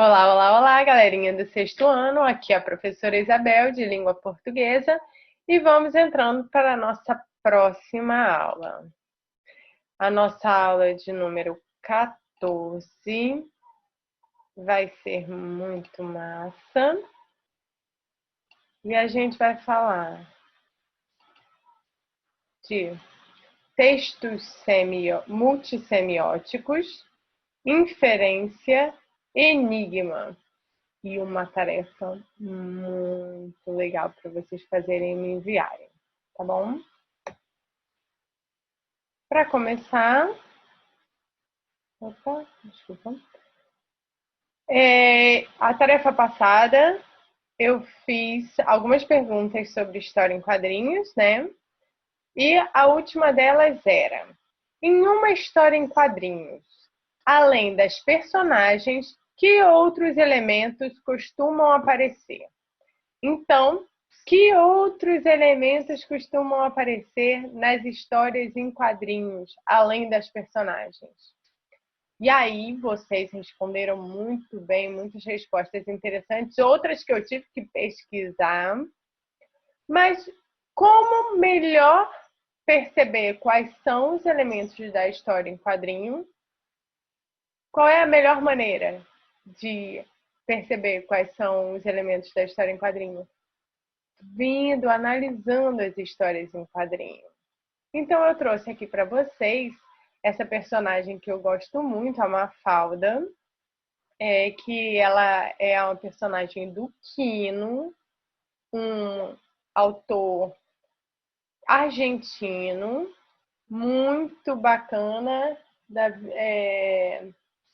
Olá, olá, olá, galerinha do sexto ano. Aqui é a professora Isabel, de língua portuguesa, e vamos entrando para a nossa próxima aula. A nossa aula de número 14 vai ser muito massa e a gente vai falar de textos multissemióticos, inferência, enigma. E uma tarefa muito legal para vocês fazerem e me enviarem, tá bom? Para começar, opa, desculpa. A tarefa passada eu fiz algumas perguntas sobre história em quadrinhos, né? E a última delas era: em uma história em quadrinhos, além das personagens, que outros elementos costumam aparecer? Então, que outros elementos costumam aparecer nas histórias em quadrinhos, além das personagens? E aí, vocês responderam muito bem, muitas respostas interessantes, outras que eu tive que pesquisar. Mas como melhor perceber quais são os elementos da história em quadrinho? Qual é a melhor maneira de perceber quais são os elementos da história em quadrinho? Vindo, analisando as histórias em quadrinho. Então eu trouxe aqui para vocês essa personagem que eu gosto muito, a Mafalda, que ela é uma personagem do Quino, um autor argentino, muito bacana.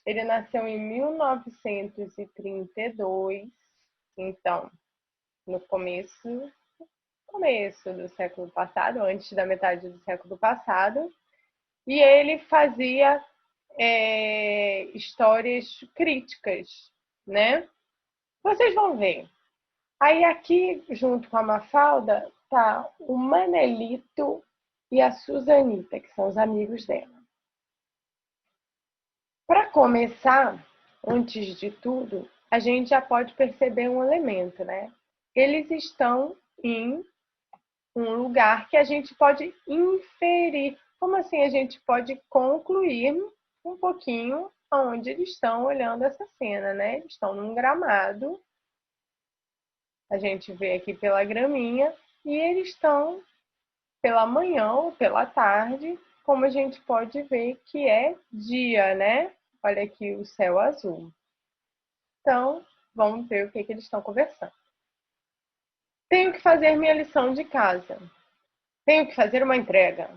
Ele nasceu em 1932, então, no começo do século passado, antes da metade do século passado, e ele fazia histórias críticas, né? Vocês vão ver. Aí aqui, junto com a Mafalda, tá o Manelito e a Susanita, que são os amigos dela. Para começar, antes de tudo, a gente já pode perceber um elemento, né? Eles estão em um lugar que a gente pode inferir. Como assim a gente pode concluir um pouquinho onde eles estão olhando essa cena, né? Eles estão num gramado, a gente vê aqui pela graminha, e eles estão pela manhã ou pela tarde, como a gente pode ver que é dia, né? Olha aqui o céu azul. Então, vamos ver o que eles estão conversando. Tenho que fazer minha lição de casa. Tenho que fazer uma entrega.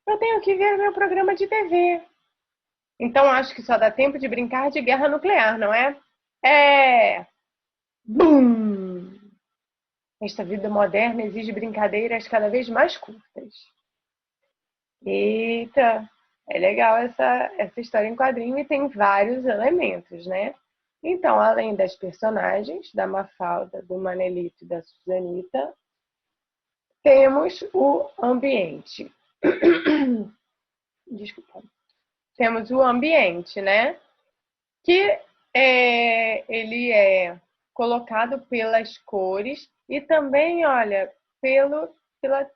Eu tenho que ver meu programa de TV. Então acho que só dá tempo de brincar de guerra nuclear, não é? É. Bum! Esta vida moderna exige brincadeiras cada vez mais curtas. Eita, é legal essa história em quadrinho e tem vários elementos, né? Então, além das personagens, da Mafalda, do Manelito e da Susanita, temos o ambiente. Desculpa. Temos o ambiente, né? Que ele é colocado pelas cores e também, olha, pela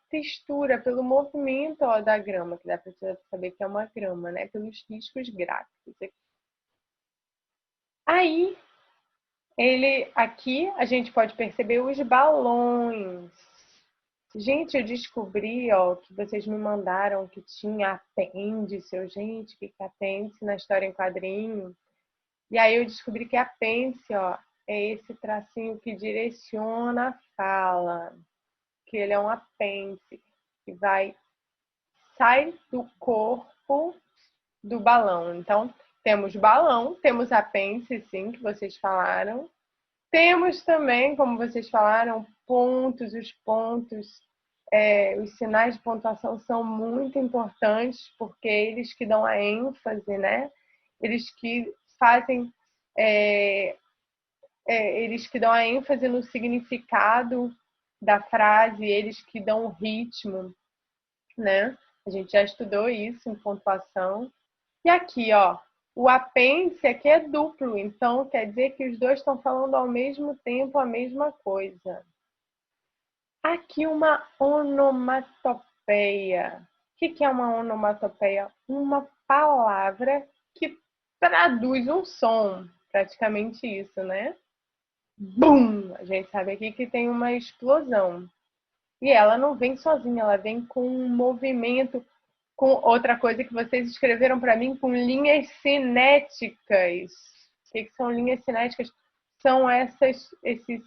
textura, pelo movimento da grama, que dá para saber que é uma grama, né? Pelos riscos gráficos. Aí, aqui a gente pode perceber os balões. Gente, eu descobri, ó, que vocês me mandaram que tinha apêndice. Gente, que apêndice na história em quadrinho. E aí eu descobri que apêndice, ó, é esse tracinho que direciona a fala, que ele é um apêndice que sai do corpo do balão. Então, temos balão, temos apêndice, sim, que vocês falaram. Temos também, como vocês falaram, pontos, os pontos, os sinais de pontuação são muito importantes, porque eles que dão a ênfase, né? Eles que fazem eles que dão a ênfase no significado da frase, eles que dão o ritmo, né? A gente já estudou isso em pontuação. E aqui, ó, o apêndice aqui é duplo, então quer dizer que os dois estão falando ao mesmo tempo a mesma coisa. Aqui uma onomatopeia. O que é uma onomatopeia? Uma palavra que traduz um som, praticamente isso, né? Bum! A gente sabe aqui que tem uma explosão. E ela não vem sozinha, ela vem com um movimento, com outra coisa que vocês escreveram para mim, com linhas cinéticas. O que são linhas cinéticas? São esses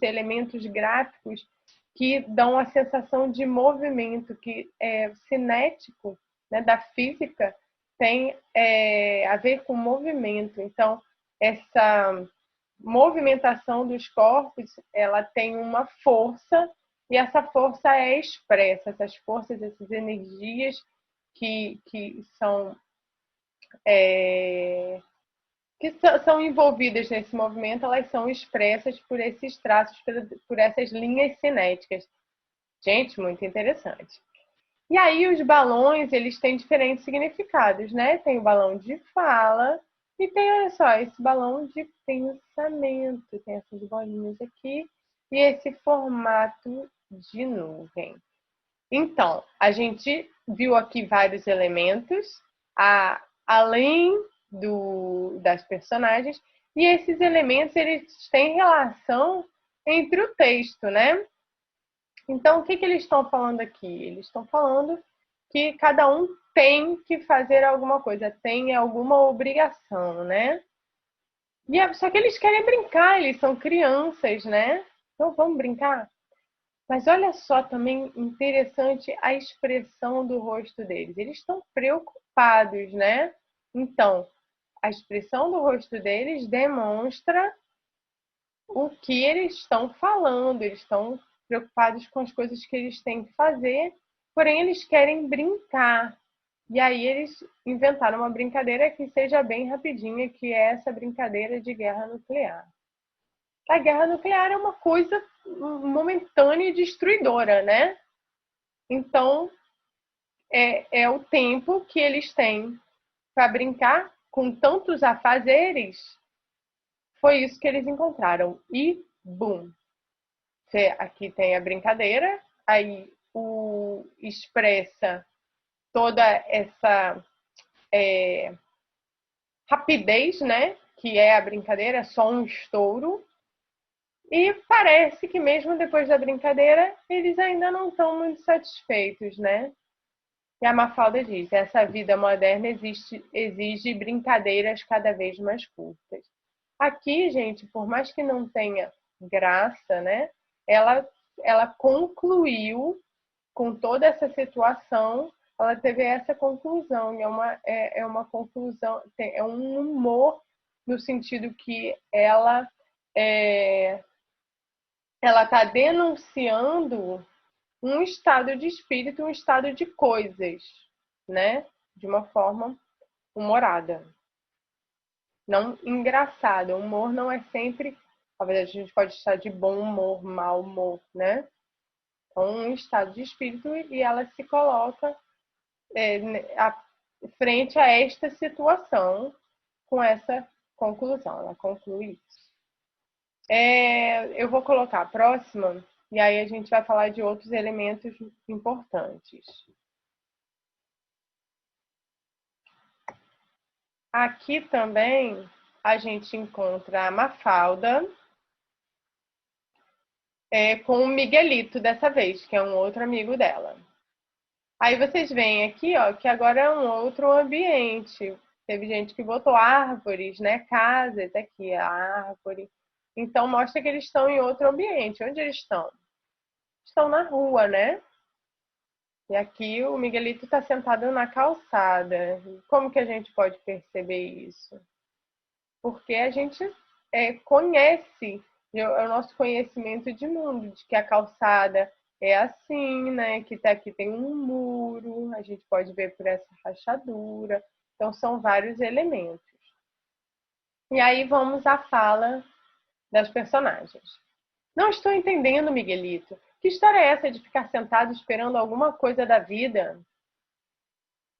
elementos gráficos que dão a sensação de movimento, que é cinético, né, da física, tem a ver com movimento. Então, essa movimentação dos corpos, ela tem uma força, e essa força é expressa. Essas forças, essas energias que são envolvidas nesse movimento, elas são expressas por esses traços, por essas linhas cinéticas. Gente, muito interessante. E aí os balões, eles têm diferentes significados, né? Tem o balão de fala e tem, olha só, esse balão de pensamento. Tem essas bolinhas aqui e esse formato de nuvem. Então, a gente viu aqui vários elementos, além das personagens, e esses elementos, eles têm relação entre o texto, né? Então, o que eles estão falando aqui? Eles estão falando que cada um tem que fazer alguma coisa, tem alguma obrigação, né? Só que eles querem brincar, eles são crianças, né? Então, vamos brincar? Mas olha só também interessante a expressão do rosto deles. Eles estão preocupados, né? Então, a expressão do rosto deles demonstra o que eles estão falando. Eles estão preocupados com as coisas que eles têm que fazer, porém eles querem brincar. E aí eles inventaram uma brincadeira que seja bem rapidinha, que é essa brincadeira de guerra nuclear. A guerra nuclear é uma coisa momentânea e destruidora, né? Então, é o tempo que eles têm para brincar com tantos afazeres. Foi isso que eles encontraram. E, bum! Aqui tem a brincadeira, aí expressa toda essa rapidez, né? Que é a brincadeira, é só um estouro. E parece que mesmo depois da brincadeira, eles ainda não estão muito satisfeitos, né? E a Mafalda diz, essa vida moderna exige brincadeiras cada vez mais curtas. Aqui, gente, por mais que não tenha graça, né? Ela concluiu com toda essa situação, ela teve essa conclusão. E é uma conclusão, é um humor no sentido que ela está denunciando um estado de espírito, um estado de coisas, né? De uma forma humorada. Não engraçada. O humor não é sempre... Na verdade, a gente pode estar de bom humor, mau humor, né? Então, um estado de espírito, e ela se coloca frente a esta situação com essa conclusão. Ela conclui isso. Eu vou colocar a próxima, e aí a gente vai falar de outros elementos importantes. Aqui também a gente encontra a Mafalda com o Miguelito dessa vez, que é um outro amigo dela. Aí vocês veem aqui, ó, que agora é um outro ambiente. Teve gente que botou árvores, né? Casas aqui, a árvore. Então mostra que eles estão em outro ambiente. Onde eles estão? Estão na rua, né? E aqui o Miguelito está sentado na calçada. Como que a gente pode perceber isso? Porque a gente conhece, é o nosso conhecimento de mundo, de que a calçada é assim, né? Que aqui tem um muro, a gente pode ver por essa rachadura. Então, são vários elementos. E aí vamos à fala das personagens. Não estou entendendo, Miguelito. Que história é essa de ficar sentado esperando alguma coisa da vida?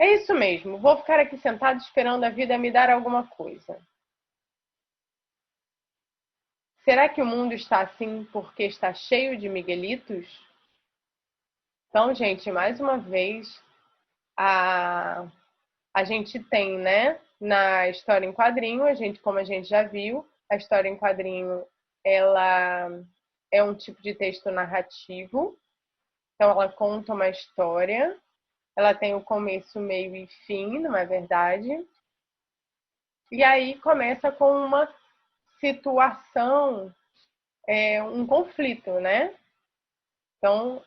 É isso mesmo, vou ficar aqui sentado esperando a vida me dar alguma coisa. Será que o mundo está assim porque está cheio de miguelitos? Então, gente, mais uma vez, a, a gente tem, né, na história em quadrinho, como a gente já viu, a história em quadrinho, ela é um tipo de texto narrativo. Então, ela conta uma história, ela tem o começo, meio e fim, não é verdade? E aí começa com uma situação, um conflito, né? Então,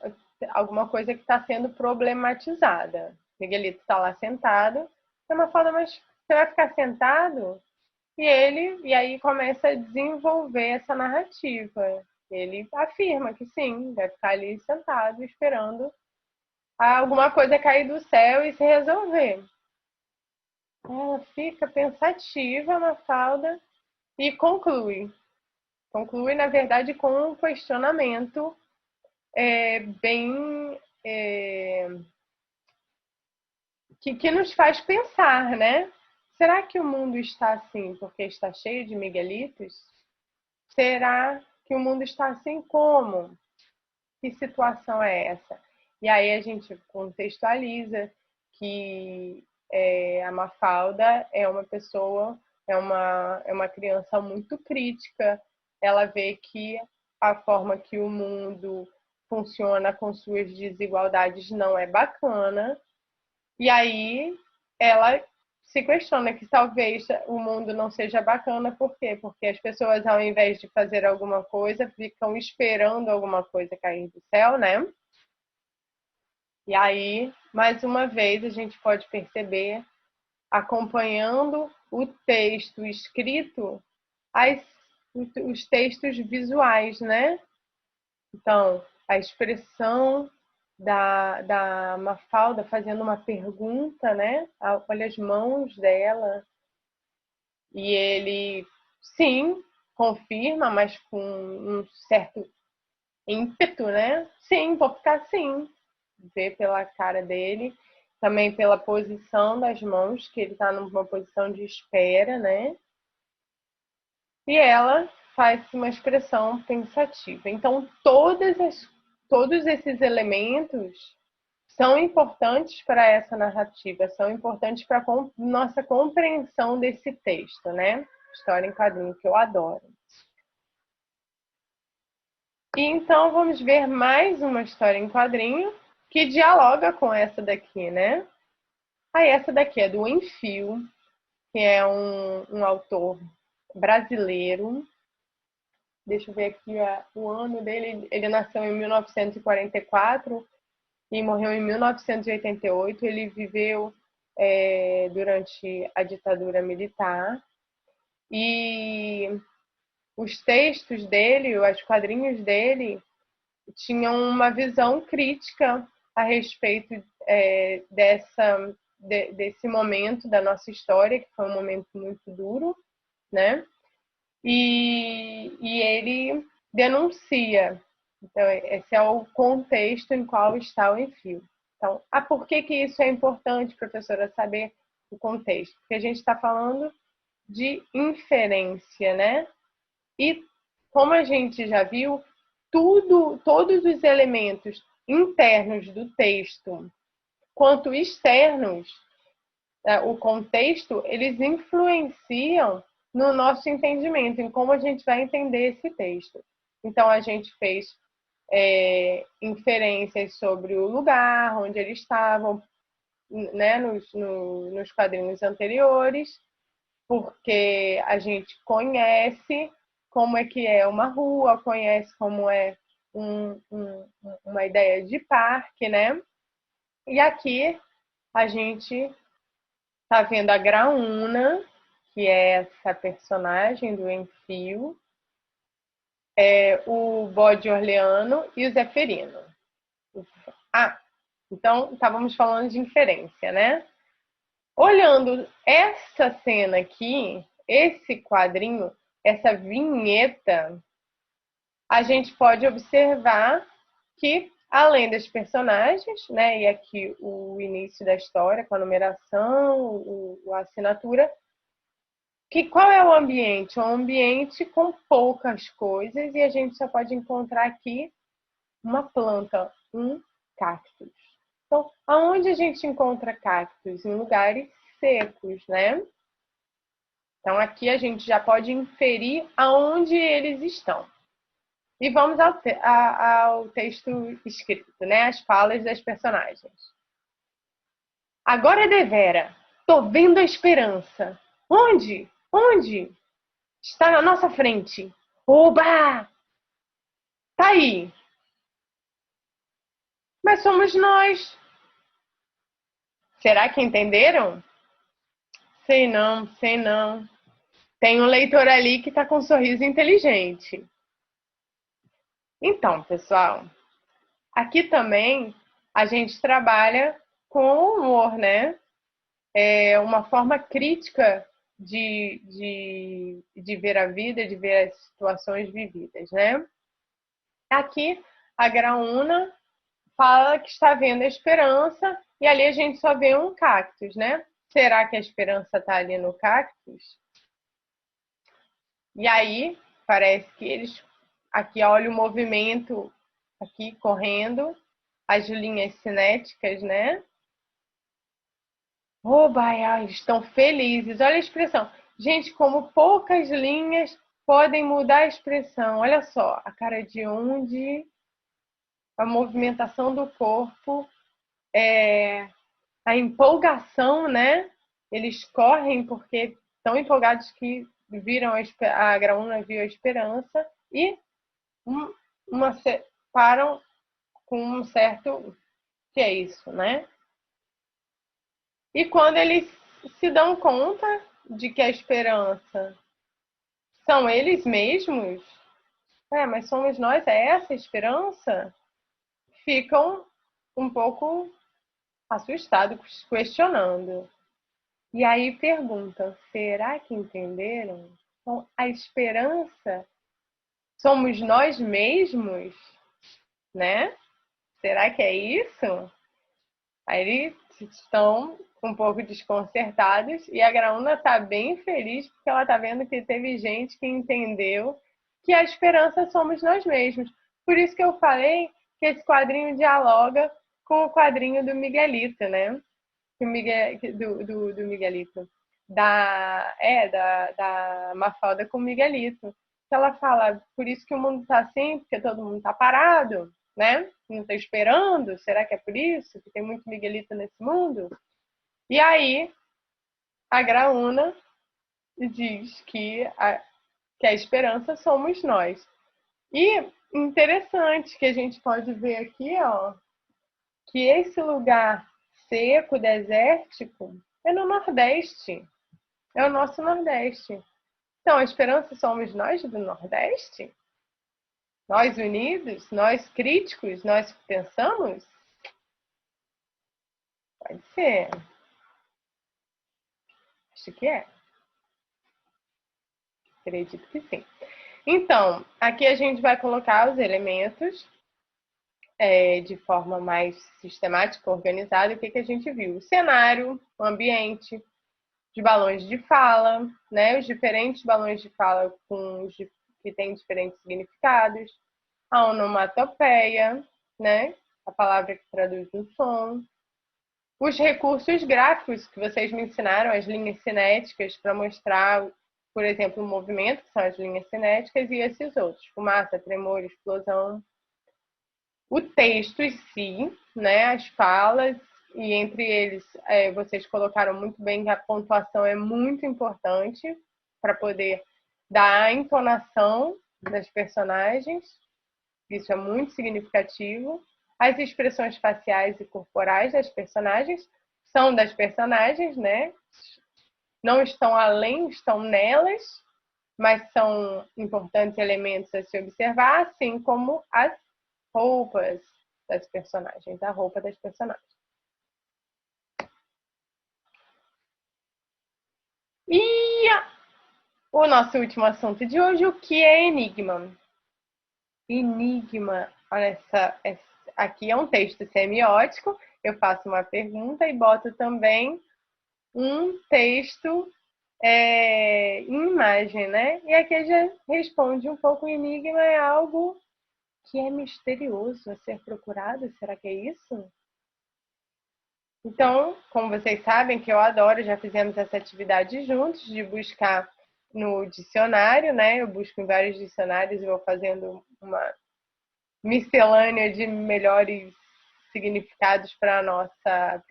alguma coisa que está sendo problematizada. Miguelito está lá sentado, é uma fala, mas você vai ficar sentado? E aí começa a desenvolver essa narrativa. Ele afirma que sim, vai ficar ali sentado esperando alguma coisa cair do céu e se resolver. Ela fica pensativa, Mafalda, e conclui. Conclui, na verdade, com um questionamento bem que nos faz pensar, né? Será que o mundo está assim porque está cheio de miguelitos? Será que o mundo está assim como? Que situação é essa? E aí a gente contextualiza que a Mafalda é uma pessoa, é uma criança muito crítica. Ela vê que a forma que o mundo funciona com suas desigualdades não é bacana. E aí ela se questiona que talvez o mundo não seja bacana, por quê? Porque as pessoas, ao invés de fazer alguma coisa, ficam esperando alguma coisa cair do céu, né? E aí, mais uma vez, a gente pode perceber, acompanhando o texto escrito, os textos visuais, né? Então, a expressão da Mafalda fazendo uma pergunta, né? Olha as mãos dela. E ele, sim, confirma, mas com um certo ímpeto, né? Sim, vou ficar assim. Vê pela cara dele, também pela posição das mãos, que ele está numa posição de espera, né? E ela faz uma expressão pensativa. Então, todos esses elementos são importantes para essa narrativa, são importantes para a nossa compreensão desse texto, né? História em quadrinho, que eu adoro. E então vamos ver mais uma história em quadrinho que dialoga com essa daqui, né? Aí essa daqui é do Enfio, que é um autor brasileiro. Deixa eu ver aqui o ano dele. Ele nasceu em 1944 e morreu em 1988. Ele viveu durante a ditadura militar. E os textos dele, os quadrinhos dele, tinham uma visão crítica a respeito desse momento da nossa história, que foi um momento muito duro, né? E ele denuncia. Então, esse é o contexto em qual está o Enfio. Então, por que isso é importante, professora, saber o contexto? Porque a gente está falando de inferência, né? E, como a gente já viu, todos os elementos internos do texto, quanto externos, o contexto, eles influenciam no nosso entendimento, em como a gente vai entender esse texto. Então, a gente fez inferências sobre o lugar onde eles estavam, né, nos quadrinhos anteriores, porque a gente conhece como é que é uma rua, conhece como é uma ideia de parque, né? E aqui a gente tá vendo a Graúna, que é essa personagem do Enfio, o Bode Orleano e o Zeferino. Então estávamos falando de inferência, né? Olhando essa cena aqui, esse quadrinho, essa vinheta, a gente pode observar que além das personagens, né? E aqui o início da história, com a numeração, a assinatura. Qual é o ambiente? É um ambiente com poucas coisas e a gente só pode encontrar aqui uma planta, um cactus. Então, aonde a gente encontra cactos? Em lugares secos, né? Então, aqui a gente já pode inferir aonde eles estão. E vamos ao texto escrito, né? As falas das personagens. Agora, Devera, tô vendo a esperança. Onde? Onde? Está na nossa frente. Oba! Tá aí. Mas somos nós. Será que entenderam? Sei não, sei não. Tem um leitor ali que tá com um sorriso inteligente. Então, pessoal, aqui também a gente trabalha com humor, né? É uma forma crítica de ver a vida, de ver as situações vividas, né? Aqui, a Graúna fala que está vendo a esperança e ali a gente só vê um cactus, né? Será que a esperança está ali no cactus? E aí, parece que eles... Aqui, olha o movimento aqui correndo, as linhas cinéticas, né? Oba, estão felizes. Olha a expressão. Gente, como poucas linhas podem mudar a expressão. Olha só, a cara de onde, a movimentação do corpo, a empolgação, né? Eles correm porque estão empolgados que viram a Graúna viu a esperança e uma, param com um certo que é isso, né? E quando eles se dão conta de que a esperança são eles mesmos, mas somos nós, é essa a esperança? Ficam um pouco assustados, questionando. E aí perguntam, será que entenderam? Então, a esperança somos nós mesmos, né? Será que é isso? Aí eles estão um pouco desconcertados e a Graúna está bem feliz porque ela está vendo que teve gente que entendeu que a esperança somos nós mesmos. Por isso que eu falei que esse quadrinho dialoga com o quadrinho do Miguelito, né? Do Miguelito. Da Mafalda com o Miguelito. Ela fala, por isso que o mundo está assim, porque todo mundo está parado, né? Não está esperando, será que é por isso que tem muito Miguelito nesse mundo? E aí, a Graúna diz que a esperança somos nós. E interessante que a gente pode ver aqui, ó, que esse lugar seco, desértico, é no Nordeste. É o nosso Nordeste. Então, a esperança somos nós do Nordeste? Nós unidos? Nós críticos? Nós que pensamos? Pode ser. Acho que é. Acredito que sim. Então, aqui a gente vai colocar os elementos de forma mais sistemática, organizada. O que a gente viu? O cenário, o ambiente, os balões de fala, né? Os diferentes balões de fala que têm diferentes significados. A onomatopeia, né? A palavra que traduz o som. Os recursos gráficos que vocês me ensinaram, as linhas cinéticas, para mostrar, por exemplo, o movimento, que são as linhas cinéticas, e esses outros, fumaça, tremor, explosão. O texto em si, né, as falas, e entre eles vocês colocaram muito bem que a pontuação é muito importante para poder dar a entonação das personagens. Isso é muito significativo. As expressões faciais e corporais das personagens são das personagens, né? Não estão além, estão nelas, mas são importantes elementos a se observar, assim como as roupas das personagens, a roupa das personagens. E o nosso último assunto de hoje, o que é enigma? Enigma, olha aqui é um texto semiótico, eu faço uma pergunta e boto também um texto em imagem, né? E aqui já responde um pouco: o enigma é algo que é misterioso a ser procurado. Será que é isso? Então, como vocês sabem que eu adoro, já fizemos essa atividade juntos de buscar no dicionário, né? Eu busco em vários dicionários e vou fazendo uma miscelânea de melhores significados para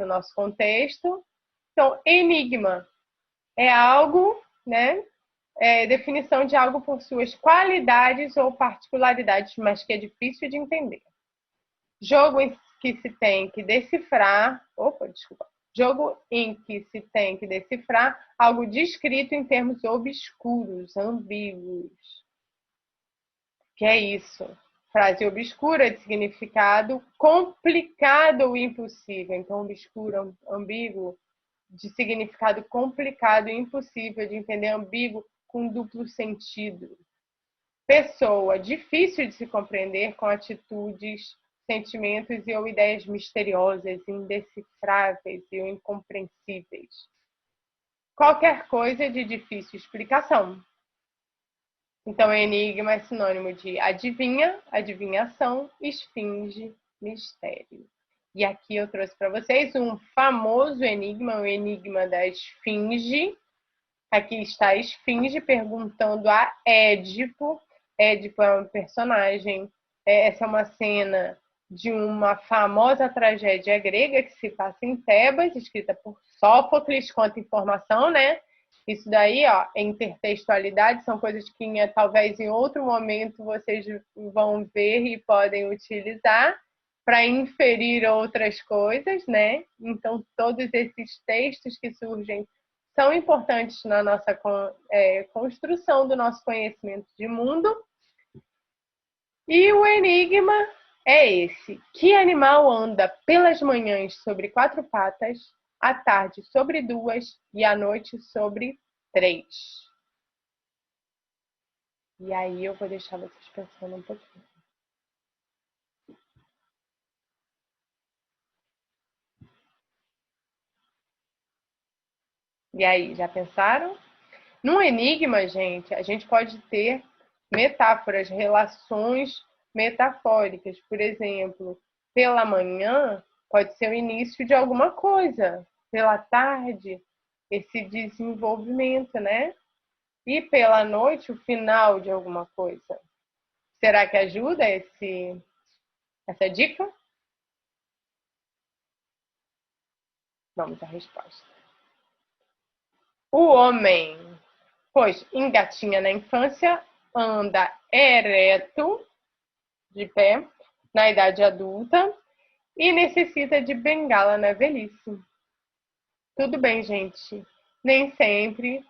o nosso contexto. Então, enigma é algo, né? Definição de algo por suas qualidades ou particularidades, mas que é difícil de entender. Jogo em que se tem que decifrar, jogo em que se tem que decifrar algo descrito em termos obscuros, ambíguos. Que é isso? Frase obscura de significado complicado ou impossível. Então, obscuro, ambíguo, de significado complicado e impossível de entender, ambíguo, com duplo sentido. Pessoa, difícil de se compreender, com atitudes, sentimentos e ou ideias misteriosas, indecifráveis e ou incompreensíveis. Qualquer coisa de difícil explicação. Então, enigma é sinônimo de adivinha, adivinhação, esfinge, mistério. E aqui eu trouxe para vocês um famoso enigma, o enigma da esfinge. Aqui está a esfinge perguntando a Édipo. Édipo é um personagem. Essa é uma cena de uma famosa tragédia grega que se passa em Tebas, escrita por Sófocles, conta informação, né? Isso daí, ó, intertextualidade, são coisas que talvez em outro momento vocês vão ver e podem utilizar para inferir outras coisas, né? Então, todos esses textos que surgem são importantes na nossa construção do nosso conhecimento de mundo. E o enigma é esse: que animal anda pelas manhãs sobre 4 patas, à tarde sobre 2 e à noite sobre 3? E aí eu vou deixar vocês pensando um pouquinho. E aí, já pensaram? Num enigma, gente, a gente pode ter metáforas, relações metafóricas. Por exemplo, pela manhã pode ser o início de alguma coisa, pela tarde, esse desenvolvimento, né? E pela noite, o final de alguma coisa. Será que ajuda essa dica? Vamos à resposta. O homem, pois engatinha na infância, anda ereto, de pé, na idade adulta, e necessita de bengala na velhice. Tudo bem, gente. Nem sempre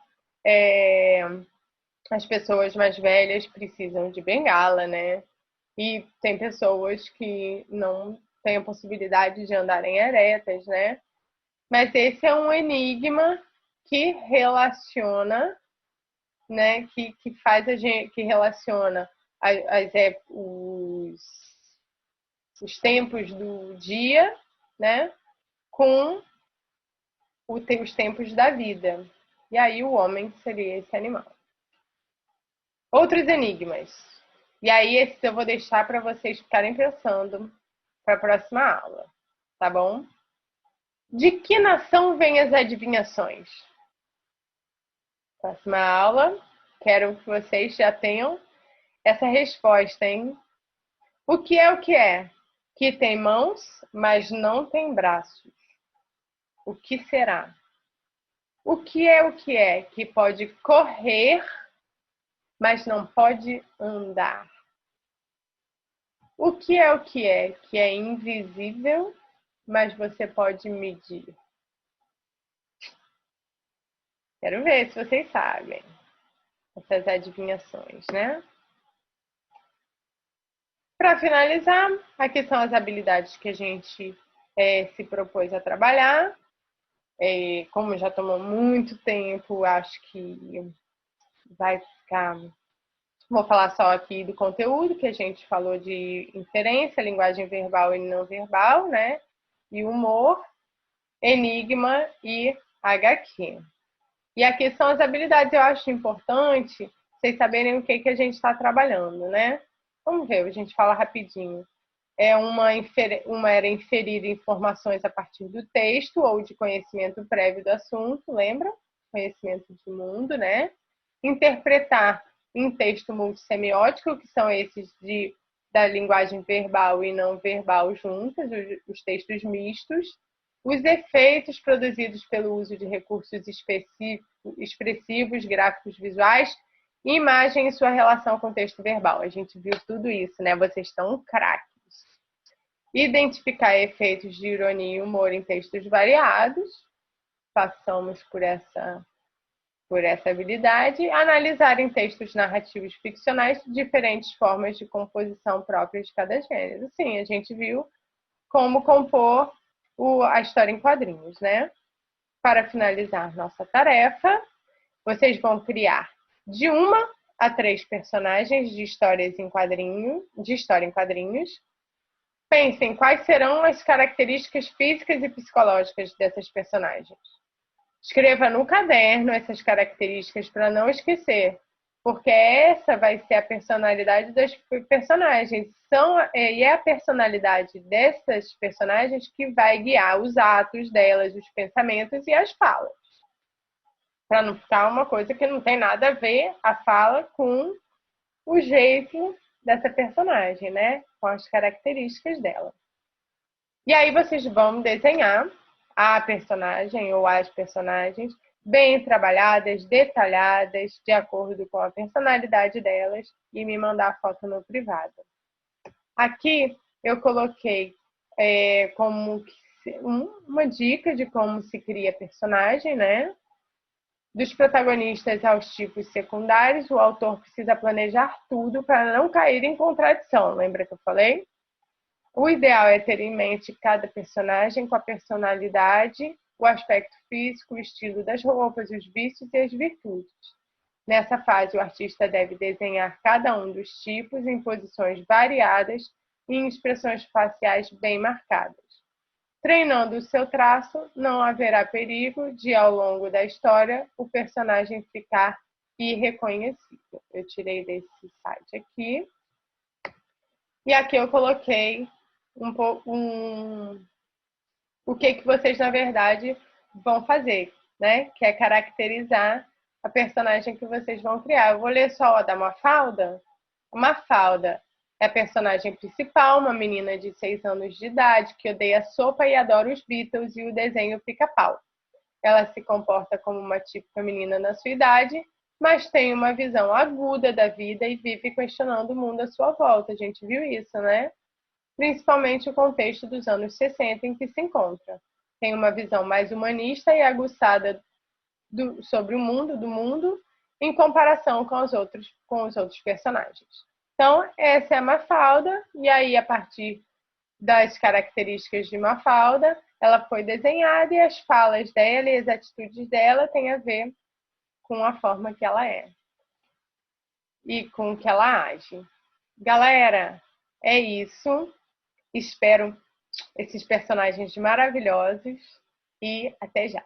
as pessoas mais velhas precisam de bengala, né? E tem pessoas que não têm a possibilidade de andarem eretas, né? Mas esse é um enigma que relaciona, né? Que faz a gente, que relaciona os tempos do dia, né? Com os tempos da vida. E aí o homem seria esse animal. Outros enigmas. E aí esses eu vou deixar para vocês ficarem pensando para a próxima aula, tá bom? De que nação vêm as adivinhações? Próxima aula, quero que vocês já tenham essa resposta, hein? O que é o que é? Que tem mãos, mas não tem braços. O que será? O que é o que é? Que pode correr, mas não pode andar. O que é o que é? Que é invisível, mas você pode medir. Quero ver se vocês sabem essas adivinhações, né? Para finalizar, aqui são as habilidades que a gente se propôs a trabalhar. Como já tomou muito tempo, acho que vai ficar Vou falar só aqui do conteúdo, que a gente falou de inferência, linguagem verbal e não verbal, né? E humor, enigma e HQ. E aqui são as habilidades. Eu acho importante vocês saberem o que a gente está trabalhando, né? Vamos ver, a gente fala rapidinho. Uma era inferir informações a partir do texto ou de conhecimento prévio do assunto, lembra? Conhecimento de mundo, né? Interpretar em texto multissemiótico, que são esses da linguagem verbal e não verbal juntas, os textos mistos. Os efeitos produzidos pelo uso de recursos expressivos, gráficos visuais, e imagem e sua relação com o texto verbal. A gente viu tudo isso, né? Vocês estão craques. Identificar efeitos de ironia e humor em textos variados. Passamos por essa habilidade. Analisar em textos narrativos ficcionais diferentes formas de composição próprias de cada gênero. Sim, a gente viu como compor a história em quadrinhos, né? Para finalizar nossa tarefa, vocês vão criar de 1 a 3 personagens de história em quadrinhos. Pensem quais serão as características físicas e psicológicas dessas personagens. Escreva no caderno essas características para não esquecer, porque essa vai ser a personalidade das personagens. E é a personalidade dessas personagens que vai guiar os atos delas, os pensamentos e as falas. Para não ficar uma coisa que não tem nada a ver a fala com o jeito dessa personagem, né? Com as características dela. E aí vocês vão desenhar a personagem ou as personagens bem trabalhadas, detalhadas, de acordo com a personalidade delas, e me mandar a foto no privado. Aqui eu coloquei como uma dica de como se cria personagem, né? Dos protagonistas aos tipos secundários, o autor precisa planejar tudo para não cair em contradição. Lembra que eu falei? O ideal é ter em mente cada personagem com a personalidade, o aspecto físico, o estilo das roupas, os vícios e as virtudes. Nessa fase, o artista deve desenhar cada um dos tipos em posições variadas e em expressões faciais bem marcadas. Treinando o seu traço, não haverá perigo de, ao longo da história, o personagem ficar irreconhecível. Eu tirei desse site aqui. E aqui eu coloquei o que vocês, na verdade, vão fazer, né? Que é caracterizar a personagem que vocês vão criar. Eu vou ler só a da Mafalda. A Mafalda é a personagem principal, uma menina de 6 anos de idade que odeia sopa e adora os Beatles e o desenho Pica-Pau. Ela se comporta como uma típica menina na sua idade, mas tem uma visão aguda da vida e vive questionando o mundo à sua volta. A gente viu isso, né? Principalmente o contexto dos anos 60 em que se encontra. Tem uma visão mais humanista e aguçada sobre o mundo, em comparação com os outros personagens. Então, essa é a Mafalda, e aí, a partir das características de Mafalda, ela foi desenhada e as falas dela e as atitudes dela têm a ver com a forma que ela é e com o que ela age. Galera, é isso. Espero esses personagens maravilhosos e até já!